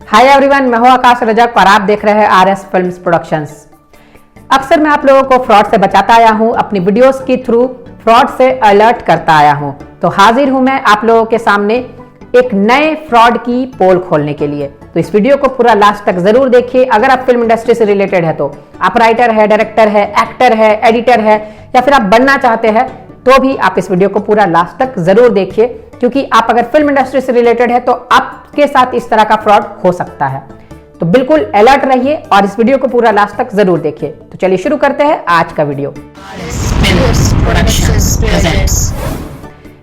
Hi everyone, मैं हूं आकाश रजक और आप देख रहे हैं आरएस फिल्म्स प्रोडक्शंस। अक्सर मैं आप लोगों को फ्रॉड से बचाता आया हूं, अपनी वीडियोस के थ्रू फ्रॉड से अलर्ट करता आया हूं। तो हाजिर हूं मैं आप लोगों के सामने एक नए फ्रॉड की पोल खोलने के लिए। तो इस वीडियो को पूरा लास्ट तक जरूर देखिए। अगर आप फिल्म इंडस्ट्री से रिलेटेड है, तो आप राइटर है, डायरेक्टर है, एक्टर है, एडिटर है या फिर आप बनना चाहते हैं, तो भी आप इस वीडियो को पूरा लास्ट तक जरूर देखिए, क्योंकि आप अगर फिल्म इंडस्ट्री से रिलेटेड है तो आपके साथ इस तरह का फ्रॉड हो सकता है। तो बिल्कुल अलर्ट रहिए और इस वीडियो को पूरा लास्ट तक जरूर देखिए। तो चलिए शुरू करते हैं आज का वीडियो।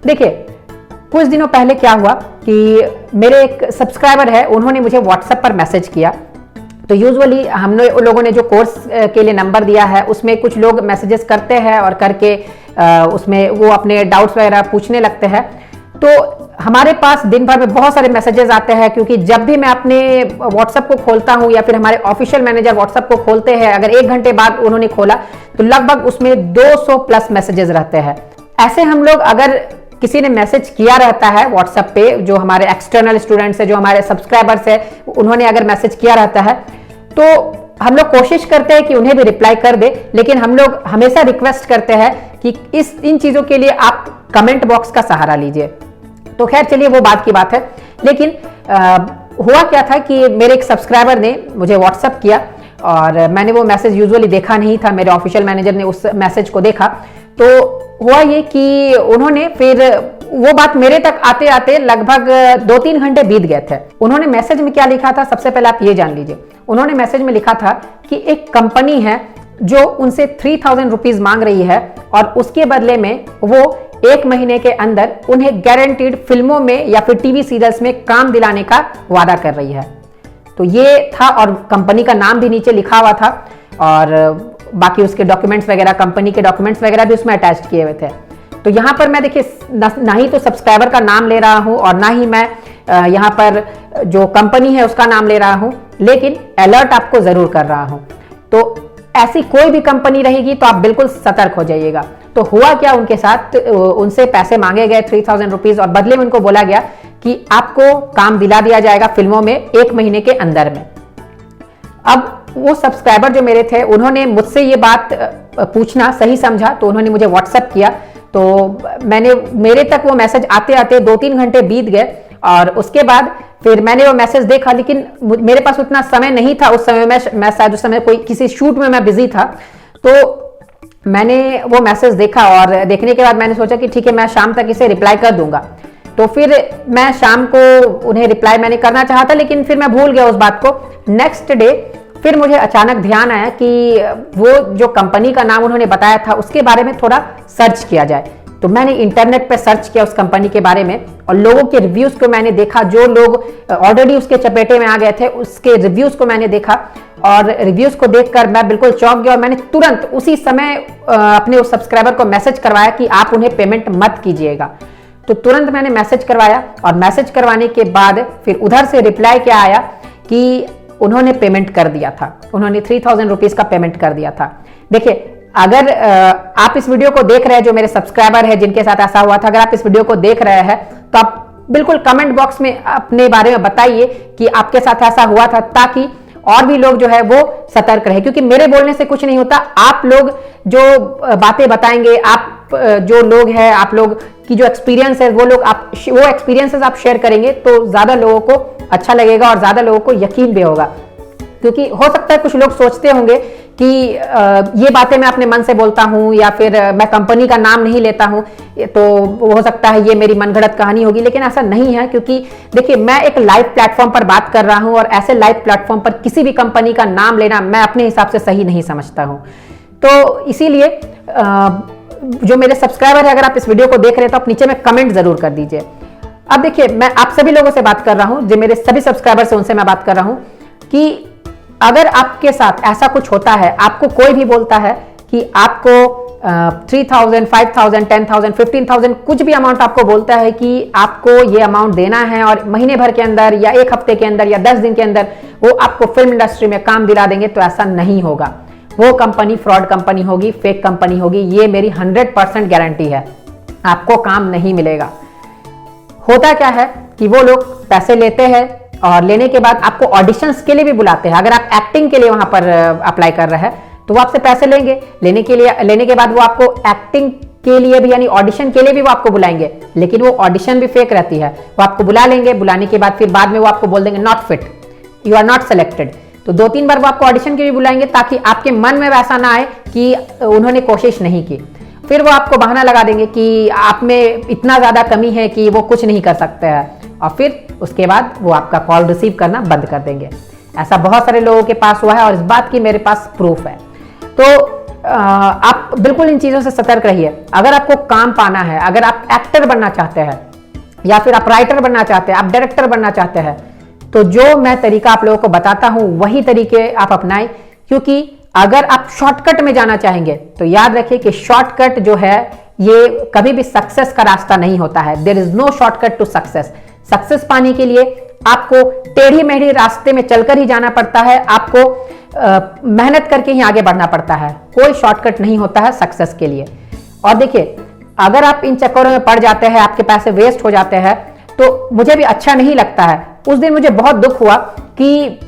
देखिए, कुछ दिनों पहले क्या हुआ कि मेरे एक सब्सक्राइबर है, उन्होंने मुझे व्हाट्सएप पर मैसेज किया। तो यूजुअली हम लोगों ने जो कोर्स के लिए नंबर दिया है उसमें कुछ लोग मैसेजेस करते हैं और करके उसमें वो अपने डाउट्स वगैरह पूछने लगते हैं। तो हमारे पास दिन भर में बहुत सारे मैसेजेस आते हैं, क्योंकि जब भी मैं अपने व्हाट्सएप को खोलता हूं या फिर हमारे ऑफिशियल मैनेजर व्हाट्सएप को खोलते हैं, अगर 1 घंटे बाद उन्होंने खोला तो लगभग उसमें 200 प्लस मैसेजेस रहते हैं। ऐसे हम लोग अगर किसी ने मैसेज किया रहता है व्हाट्सएप पे, जो हमारे एक्सटर्नल स्टूडेंट्स है, जो हमारे सब्सक्राइबर्स है, उन्होंने अगर मैसेज किया रहता है तो हम लोग कोशिश करते हैं कि उन्हें भी रिप्लाई कर दे, लेकिन हम लोग हमेशा रिक्वेस्ट करते हैं कि इन चीजों के लिए आप कमेंट बॉक्स का सहारा लीजिए। तो खैर चलिए, वो बात की बात है। लेकिन हुआ क्या था कि मेरे एक सब्सक्राइबर ने मुझे व्हाट्सएप किया और मैंने वो मैसेज यूजुअली देखा नहीं था। मेरे ऑफिशियल मैनेजर ने उस मैसेज को देखा। तो हुआ ये कि उन्होंने फिर वो बात मेरे तक आते आते लगभग 2-3 घंटे बीत गए थे। उन्होंने मैसेज में क्या लिखा था, सबसे पहले आप ये जान लीजिए। उन्होंने मैसेज में लिखा था कि एक कंपनी है जो उनसे 3000 रुपीज मांग रही है और उसके बदले में वो 1 महीने के अंदर उन्हें गारंटीड फिल्मों में या फिर टीवी सीरियल्स में काम दिलाने का वादा कर रही है। तो ये था और कंपनी का नाम भी नीचे लिखा हुआ था और बाकी उसके डॉक्यूमेंट्स वगैरह, कंपनी के डॉक्यूमेंट्स वगैरह भी उसमें अटैच किए हुए थे। तो यहाँ पर मैं देखिए ना ही तो सब्सक्राइबर का नाम ले रहा हूँ और ना ही मैं यहाँ पर जो कंपनी है उसका नाम ले रहा हूँ, लेकिन अलर्ट आपको जरूर कर रहा हूँ। तो ऐसी कोई भी कंपनी रहेगी तो आप बिल्कुल सतर्क हो जाइएगा। तो हुआ क्या, उनके साथ उनसे पैसे मांगे गए 3000 रुपीज और बदले में उनको बोला गया कि आपको काम दिला दिया जाएगा फिल्मों में 1 महीने के अंदर में। अब वो सब्सक्राइबर जो मेरे थे, उन्होंने मुझसे ये बात पूछना सही समझा, तो उन्होंने मुझे व्हाट्सएप किया। तो मेरे तक वो मैसेज आते आते 2-3 घंटे बीत गए और उसके बाद फिर मैंने वो मैसेज देखा, लेकिन मेरे पास उतना समय नहीं था उस समय। मैं शायद उस समय कोई किसी शूट में मैं बिजी था। तो मैंने वो मैसेज देखा और देखने के बाद मैंने सोचा कि ठीक है, मैं शाम तक इसे रिप्लाई कर दूंगा। तो फिर मैं शाम को उन्हें रिप्लाई मैंने करना चाहा था, लेकिन फिर मैं भूल गया उस बात को। नेक्स्ट डे फिर मुझे अचानक ध्यान आया कि वो जो कंपनी का नाम उन्होंने बताया था उसके बारे में थोड़ा सर्च किया जाए। तो मैंने इंटरनेट पे सर्च किया उस कंपनी के बारे में और लोगों के रिव्यूज को मैंने देखा। जो लोग ऑलरेडी उसके चपेटे में आ गए थे उसके रिव्यूज को मैंने देखा और रिव्यूज को देखकर मैं बिल्कुल चौंक गया और मैंने तुरंत उसी समय अपने उस सब्सक्राइबर को मैसेज करवाया कि आप उन्हें पेमेंट मत कीजिएगा। तो तुरंत मैंने मैसेज करवाया और मैसेज करवाने के बाद फिर उधर से रिप्लाई क्या आया कि उन्होंने पेमेंट कर दिया था। उन्होंने 3000 रुपीज का पेमेंट कर दिया था। देखिए, अगर आप इस वीडियो को देख रहे हैं, जो मेरे सब्सक्राइबर है जिनके साथ ऐसा हुआ था, अगर आप इस वीडियो को देख रहे हैं तो आप बिल्कुल कमेंट बॉक्स में अपने बारे में बताइए कि आपके साथ ऐसा हुआ था, ताकि और भी लोग जो है वो सतर्क रहे। क्योंकि मेरे बोलने से कुछ नहीं होता, आप लोग जो बातें बताएंगे, आप जो लोग हैं, आप लोग की जो एक्सपीरियंस है, वो एक्सपीरियंसेस आप शेयर करेंगे तो ज्यादा लोगों को अच्छा लगेगा और ज्यादा लोगों को यकीन भी होगा। क्योंकि हो सकता है कुछ लोग सोचते होंगे कि ये बातें मैं अपने मन से बोलता हूं या फिर मैं कंपनी का नाम नहीं लेता हूं, तो हो सकता है ये मेरी मनगढ़ंत कहानी होगी, लेकिन ऐसा नहीं है। क्योंकि देखिए, मैं एक लाइव प्लेटफॉर्म पर बात कर रहा हूं और ऐसे लाइव प्लेटफॉर्म पर किसी भी कंपनी का नाम लेना मैं अपने हिसाब से सही नहीं समझता हूं। तो इसीलिए जो मेरे सब्सक्राइबर है, अगर आप इस वीडियो को देख रहे हैं तो आप नीचे में कमेंट जरूर कर दीजिए। अब देखिए, मैं आप सभी लोगों से बात कर रहा हूं, जो मेरे सभी सब्सक्राइबर से उनसे मैं बात कर रहा हूं कि अगर आपके साथ ऐसा कुछ होता है, आपको कोई भी बोलता है कि आपको 3000, 5000, 10,000, 15,000 कुछ भी अमाउंट आपको बोलता है कि आपको ये अमाउंट देना है और महीने भर के अंदर या 1 हफ्ते के अंदर या 10 दिन के अंदर वो आपको फिल्म इंडस्ट्री में काम दिला देंगे, तो ऐसा नहीं होगा। वो कंपनी फ्रॉड कंपनी होगी, फेक कंपनी होगी। ये मेरी 100% गारंटी है। आपको काम नहीं मिलेगा। होता क्या है कि वो लोग पैसे लेते हैं और लेने के बाद आपको ऑडिशंस के लिए भी बुलाते हैं। अगर आप एक्टिंग के लिए वहां पर अप्लाई कर रहे हैं तो वो आपसे पैसे लेंगे, लेने के बाद वो आपको एक्टिंग के लिए भी यानी ऑडिशन के लिए भी वो आपको बुलाएंगे, लेकिन वो ऑडिशन भी फेक रहती है। वो आपको बुला लेंगे, बुलाने के बाद फिर बाद में वो आपको बोल देंगे not fit, you are not selected. तो 2-3 बार वो आपको ऑडिशन के लिए बुलाएंगे ताकि आपके मन में वैसा ना आए कि उन्होंने कोशिश नहीं की। फिर वो आपको बहाना लगा देंगे कि आप में इतना ज्यादा कमी है कि वो कुछ नहीं कर सकते हैं, और फिर उसके बाद वो आपका कॉल रिसीव करना बंद कर देंगे। ऐसा बहुत सारे लोगों के पास हुआ है और इस बात की मेरे पास प्रूफ है। तो आप बिल्कुल इन चीजों से सतर्क रहिए। अगर आपको काम पाना है, अगर आप एक्टर बनना चाहते हैं या फिर आप राइटर बनना चाहते हैं, आप डायरेक्टर बनना चाहते हैं, तो जो मैं तरीका आप लोगों को बताता हूं वही तरीके आप अपनाएं। क्योंकि अगर आप शॉर्टकट में जाना चाहेंगे तो याद रखिए कि शॉर्टकट जो है ये कभी भी सक्सेस का रास्ता नहीं होता है। There is no shortcut to success. Success पाने के लिए आपको टेढ़ी मेढ़ी रास्ते में चलकर ही जाना पड़ता है, आपको मेहनत करके ही आगे बढ़ना पड़ता है। कोई शॉर्टकट नहीं होता है सक्सेस के लिए। और देखिए, अगर आप इन चक्करों में पड़ जाते हैं, आपके पैसे वेस्ट हो जाते हैं, तो मुझे भी अच्छा नहीं लगता है। उस दिन मुझे बहुत दुख हुआ कि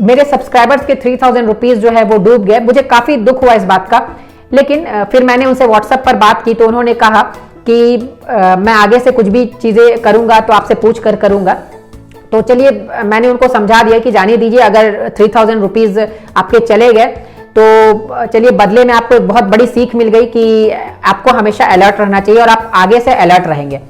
मेरे सब्सक्राइबर्स के 3000 रुपीज जो है वो डूब गए। मुझे काफी दुख हुआ इस बात का, लेकिन फिर मैंने उनसे व्हाट्सएप पर बात की तो उन्होंने कहा कि मैं आगे से कुछ भी चीजें करूंगा तो आपसे पूछ कर करूंगा। तो चलिए, मैंने उनको समझा दिया कि जाने दीजिए, अगर 3000 रुपीज आपके चले गए तो चलिए, बदले में आपको एक बहुत बड़ी सीख मिल गई कि आपको हमेशा अलर्ट रहना चाहिए और आप आगे से अलर्ट रहेंगे।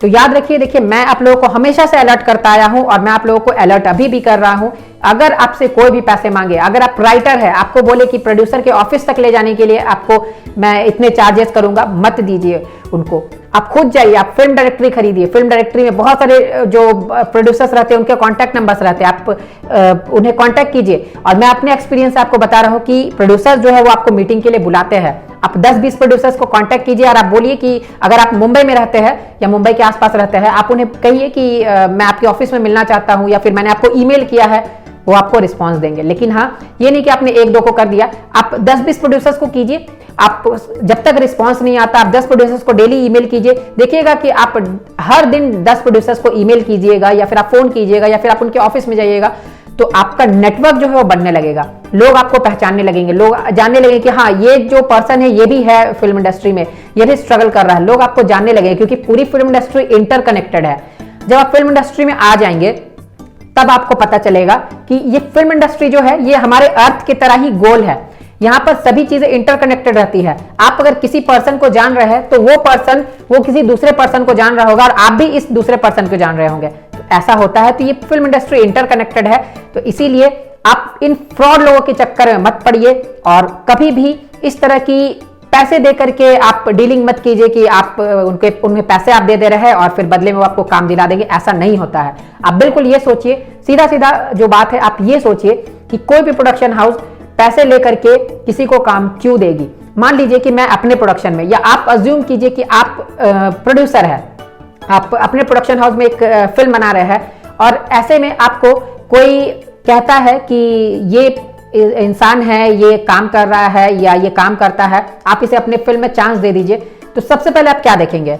तो याद रखिए, देखिए, मैं आप लोगों को हमेशा से अलर्ट करता आया हूं और मैं आप लोगों को अलर्ट अभी भी कर रहा हूं। अगर आपसे कोई भी पैसे मांगे, अगर आप राइटर है, आपको बोले कि प्रोड्यूसर के ऑफिस तक ले जाने के लिए आपको मैं इतने चार्जेस करूंगा, मत दीजिए उनको। आप खुद जाइए, आप फिल्म डायरेक्टरी खरीदिए। फिल्म डायरेक्टरी में बहुत सारे जो प्रोड्यूसर्स रहते हैं उनके कॉन्टैक्ट नंबर्स रहते हैं, आप उन्हें कॉन्टैक्ट कीजिए। और मैं अपने एक्सपीरियंस से आपको बता रहा हूं कि प्रोड्यूसर्स जो है वो आपको मीटिंग के लिए बुलाते हैं। आप 10-20 प्रोड्यूसर्स को कांटेक्ट कीजिए और आप बोलिए कि अगर आप मुंबई में रहते हैं या मुंबई के आसपास रहते हैं, आप उन्हें कहिए कि मैं आपके ऑफिस में मिलना चाहता हूं या फिर मैंने आपको ईमेल किया है, वो आपको रिस्पांस देंगे। लेकिन हाँ, ये नहीं कि आपने 1-2 को कर दिया, आप 10-20 प्रोड्यूसर्स को कीजिए। आप जब तक रिस्पांस नहीं आता, आप 10 प्रोड्यूसर्स को डेली ईमेल कीजिए। देखिएगा कि आप हर दिन 10 प्रोड्यूसर्स को ईमेल कीजिएगा या फिर आप फोन कीजिएगा या फिर आप उनके ऑफिस में जाइएगा, तो आपका नेटवर्क जो है वो बनने लगेगा। लोग आपको पहचानने लगेंगे, लोग जानने लगेंगे कि हाँ, ये जो पर्सन है ये भी है फिल्म इंडस्ट्री में, ये भी स्ट्रगल कर रहा है। लोग आपको जानने लगेंगे क्योंकि पूरी फिल्म इंडस्ट्री इंटरकनेक्टेड है। जब आप फिल्म इंडस्ट्री में आ जाएंगे तब आपको पता चलेगा कि ये फिल्म इंडस्ट्री जो है ये हमारे अर्थ की तरह ही गोल है। यहाँ पर सभी चीजें इंटरकनेक्टेड रहती है। आप अगर किसी पर्सन को जान रहे हैं तो वो पर्सन वो किसी दूसरे पर्सन को जान रहा होगा और आप भी इस दूसरे पर्सन को जान रहे होंगे। तो ऐसा होता है। तो ये फिल्म इंडस्ट्री इंटरकनेक्टेड है। तो इसीलिए आप इन फ्रॉड लोगों के चक्कर में मत पड़िए और कभी भी इस तरह की पैसे दे करके आप डीलिंग मत कीजिए कि आप उन्हें पैसे आप दे रहे हैं और फिर बदले में वो आपको काम दिला देंगे। ऐसा नहीं होता है। आप बिल्कुल ये सोचिए, सीधा सीधा जो बात है, आप ये सोचिए कि कोई भी प्रोडक्शन हाउस पैसे लेकर के किसी को काम क्यों देगी। मान लीजिए कि मैं अपने प्रोडक्शन में, या आप अज्यूम कीजिए कि आप प्रोड्यूसर है, आप अपने प्रोडक्शन हाउस में एक फिल्म बना रहे हैं और ऐसे में आपको कोई कहता है कि ये इंसान है, ये काम कर रहा है या ये काम करता है, आप इसे अपने फिल्म में चांस दे दीजिए। तो सबसे पहले आप क्या देखेंगे?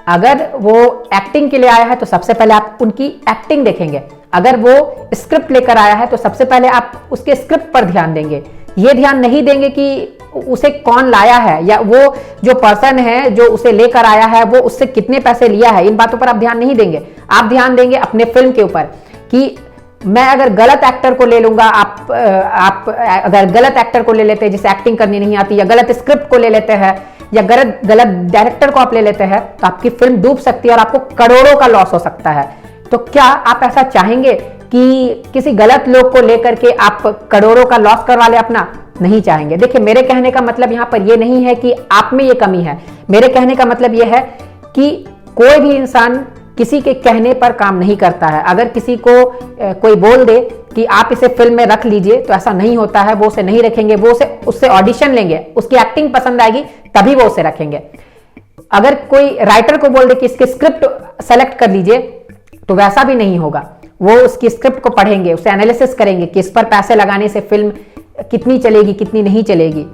अगर वो एक्टिंग के लिए आया है तो सबसे पहले आप उनकी एक्टिंग देखेंगे। अगर वो स्क्रिप्ट लेकर आया है तो सबसे पहले आप उसके स्क्रिप्ट पर ध्यान देंगे। ये ध्यान नहीं देंगे कि उसे कौन लाया है या वो जो पर्सन है जो उसे लेकर आया है वो उससे कितने पैसे लिया है। इन बातों पर आप ध्यान नहीं देंगे। आप ध्यान देंगे अपने फिल्म के ऊपर कि मैं अगर गलत एक्टर को ले लूंगा, आप अगर गलत एक्टर को ले लेते हैं जिसे एक्टिंग करनी नहीं आती, या गलत स्क्रिप्ट को ले लेते हैं, या गलत डायरेक्टर को आप ले लेते हैं, तो आपकी फिल्म डूब सकती है और आपको करोड़ों का लॉस हो सकता है। तो क्या आप ऐसा चाहेंगे कि किसी गलत लोग को लेकर के आप करोड़ों का लॉस करवा ले अपना? नहीं चाहेंगे। देखिए, मेरे कहने का मतलब यहाँ पर ये नहीं है कि आप में ये कमी है। मेरे कहने का मतलब ये है कि कोई भी इंसान किसी के कहने पर काम नहीं करता है। अगर किसी को कोई बोल दे कि आप इसे फिल्म में रख लीजिए तो ऐसा नहीं होता है। वो उसे नहीं रखेंगे, वो उससे ऑडिशन लेंगे, उसकी एक्टिंग पसंद आएगी तभी वो उसे रखेंगे। अगर कोई राइटर को बोल दे कि इसके स्क्रिप्ट सेलेक्ट कर लीजिए तो वैसा भी नहीं होगा। वो उसकी स्क्रिप्ट को पढ़ेंगे, उसे एनालिसिस करेंगे कि इस पर पैसे लगाने से फिल्म कितनी चलेगी, कितनी नहीं चलेगी,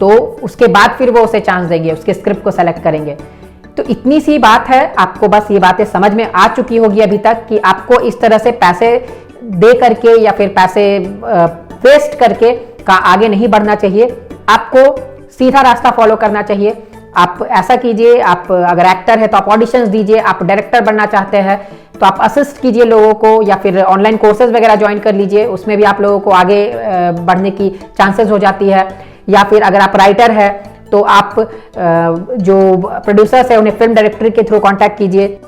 तो उसके बाद फिर वो उसे चांस देंगे, उसके स्क्रिप्ट को सेलेक्ट करेंगे। तो इतनी सी बात है, आपको बस ये बातें समझ में आ चुकी होगी अभी तक कि आपको इस तरह से पैसे दे करके या फिर पैसे वेस्ट करके का आगे नहीं बढ़ना चाहिए। आपको सीधा रास्ता फॉलो करना चाहिए। आप ऐसा कीजिए, आप अगर एक्टर है तो आप ऑडिशंस दीजिए, आप डायरेक्टर बनना चाहते हैं तो आप असिस्ट कीजिए लोगों को, या फिर ऑनलाइन कोर्सेज वगैरह ज्वाइन कर लीजिए, उसमें भी आप लोगों को आगे बढ़ने की चांसेस हो जाती है। या फिर अगर आप राइटर है तो आप जो प्रोड्यूसर्स है उन्हें फिल्म डायरेक्टरी के थ्रू कांटेक्ट कीजिए।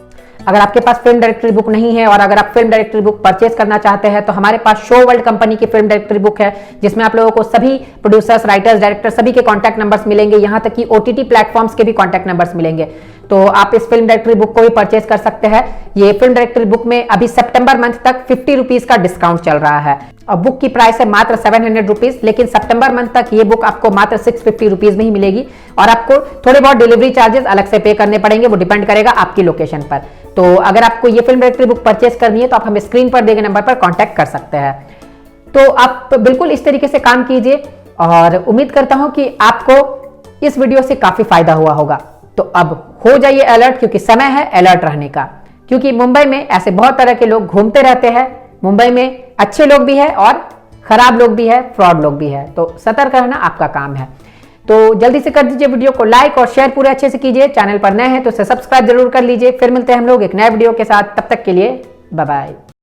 अगर आपके पास फिल्म डायरेक्टरी बुक नहीं है और अगर आप फिल्म डायरेक्टरी बुक परचेज करना चाहते हैं तो हमारे पास शो वर्ल्ड कंपनी की फिल्म डायरेक्टरी बुक है, जिसमें आप लोगों को सभी प्रोड्यूसर्स, राइटर्स, डायरेक्टर सभी के कॉन्टैक्ट नंबर्स मिलेंगे, यहां तक कि ओटीटी प्लेटफॉर्म्स के भी कॉन्टैक्ट नंबर्स मिलेंगे। तो आप इस फिल्म डायरेक्टरी बुक को भी परचेज कर सकते हैं। ये फिल्म डायरेक्टरी बुक में अभी सितंबर मंथ तक 50 रुपीज का डिस्काउंट चल रहा है और बुक की प्राइस है मात्र 700 रुपीज, लेकिन सितंबर मंथ तक ये बुक आपको मात्र 650 रुपीज में ही मिलेगी और आपको थोड़े बहुत डिलीवरी चार्जेस अलग से पे करने पड़ेंगे, वो डिपेंड करेगा आपकी लोकेशन पर। तो अगर आपको ये फिल्म डायरेक्टरी बुक परचेज करनी है तो आप हमें स्क्रीन पर दिए गए नंबर पर कॉन्टैक्ट कर सकते हैं। तो आप बिल्कुल इस तरीके से काम कीजिए और उम्मीद करता हूं कि आपको इस वीडियो से काफी फायदा हुआ होगा। तो अब हो जाइए अलर्ट, क्योंकि समय है अलर्ट रहने का, क्योंकि मुंबई में ऐसे बहुत तरह के लोग घूमते रहते हैं। मुंबई में अच्छे लोग भी है और खराब लोग भी है, फ्रॉड लोग भी है, तो सतर्क रहना आपका काम है। तो जल्दी से कर दीजिए वीडियो को लाइक और शेयर पूरे अच्छे से कीजिए। चैनल पर नए हैं तो इसे सब्सक्राइब जरूर कर लीजिए। फिर मिलते हैं हम लोग एक नए वीडियो के साथ, तब तक के लिए बाय बाय।